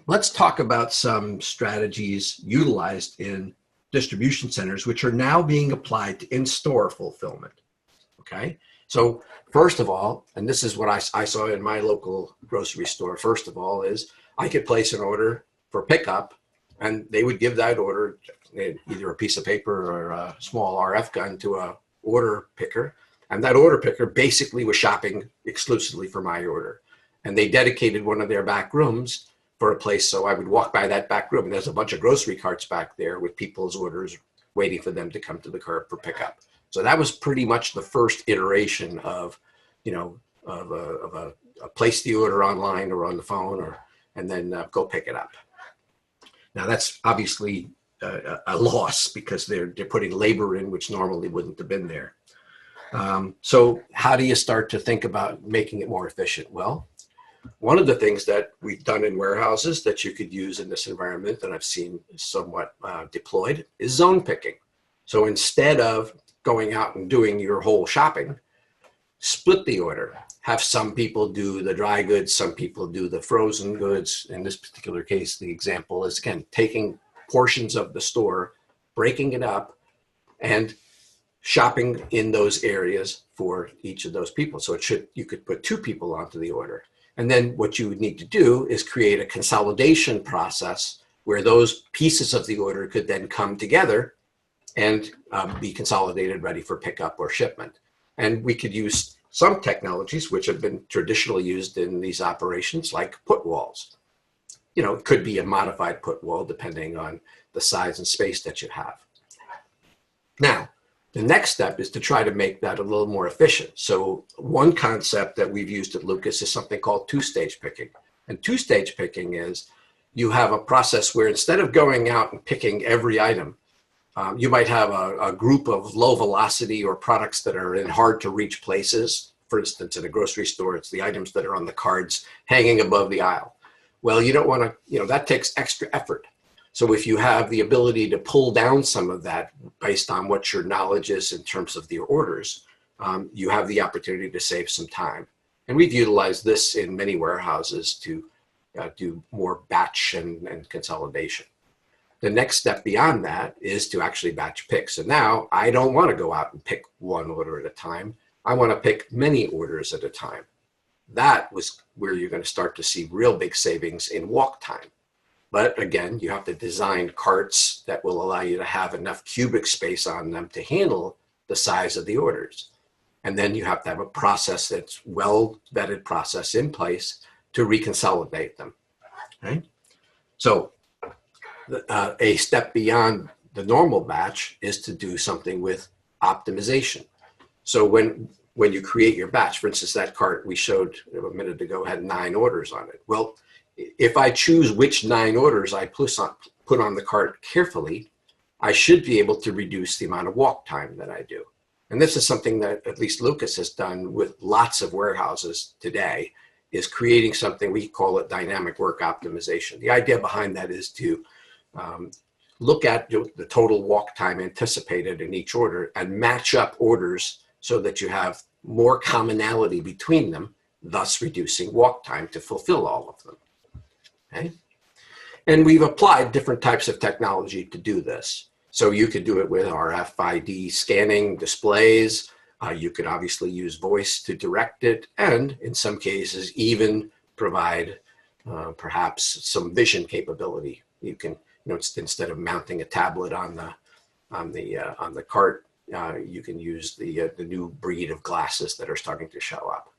Let's talk about some strategies utilized in distribution centers, which are now being applied to in-store fulfillment. Okay. So first of all, and this is what I saw in my local grocery store, first of all, is I could place an order for pickup and they would give that order, either a piece of paper or a small RF gun, to a order picker. And that order picker basically was shopping exclusively for my order. And they dedicated one of their back rooms for a place. So I would walk by that back room and there's a bunch of grocery carts back there with people's orders waiting for them to come to the curb for pickup. So that was pretty much the first iteration of, a place the order online or on the phone, and then go pick it up. Now that's obviously a loss because they're putting labor in which normally wouldn't have been there. So how do you start to think about making it more efficient? Well, one of the things that we've done in warehouses that you could use in this environment that I've seen somewhat deployed is zone picking. So instead of going out and doing your whole shopping, split the order. Have some people do the dry goods, some people do the frozen goods. In this particular case, the example is, again, taking portions of the store, breaking it up, and shopping in those areas for each of those people. So you could put 2 people onto the order. And then what you would need to do is create a consolidation process where those pieces of the order could then come together and be consolidated, ready for pickup or shipment. And we could use some technologies which have been traditionally used in these operations, like put walls. It could be a modified put wall depending on the size and space that you have. Now, the next step is to try to make that a little more efficient. So one concept that we've used at Lucas is something called 2-stage picking. And 2-stage picking is you have a process where instead of going out and picking every item, you might have a group of low velocity or products that are in hard to reach places. For instance, in a grocery store, it's the items that are on the cards hanging above the aisle. Well, you don't want to, that takes extra effort. So if you have the ability to pull down some of that based on what your knowledge is in terms of your orders, you have the opportunity to save some time. And we've utilized this in many warehouses to do more batch and consolidation. The next step beyond that is to actually batch pick. So now I don't want to go out and pick one order at a time. I want to pick many orders at a time. That was where you're going to start to see real big savings in walk time. But again, you have to design carts that will allow you to have enough cubic space on them to handle the size of the orders. And then you have to have a process that's well-vetted process in place to reconsolidate them. Okay? So a step beyond the normal batch is to do something with optimization. So when you create your batch, for instance, that cart we showed a minute ago had 9 orders on it. Well, if I choose which 9 orders I put on the cart carefully, I should be able to reduce the amount of walk time that I do. And this is something that at least Lucas has done with lots of warehouses today, is creating something, we call it dynamic work optimization. The idea behind that is to look at the total walk time anticipated in each order and match up orders so that you have more commonality between them, thus reducing walk time to fulfill all of them. Okay? And we've applied different types of technology to do this. So you could do it with RFID scanning displays. You could obviously use voice to direct it, and in some cases even provide perhaps some vision capability. You can, instead of mounting a tablet on the cart, you can use the new breed of glasses that are starting to show up.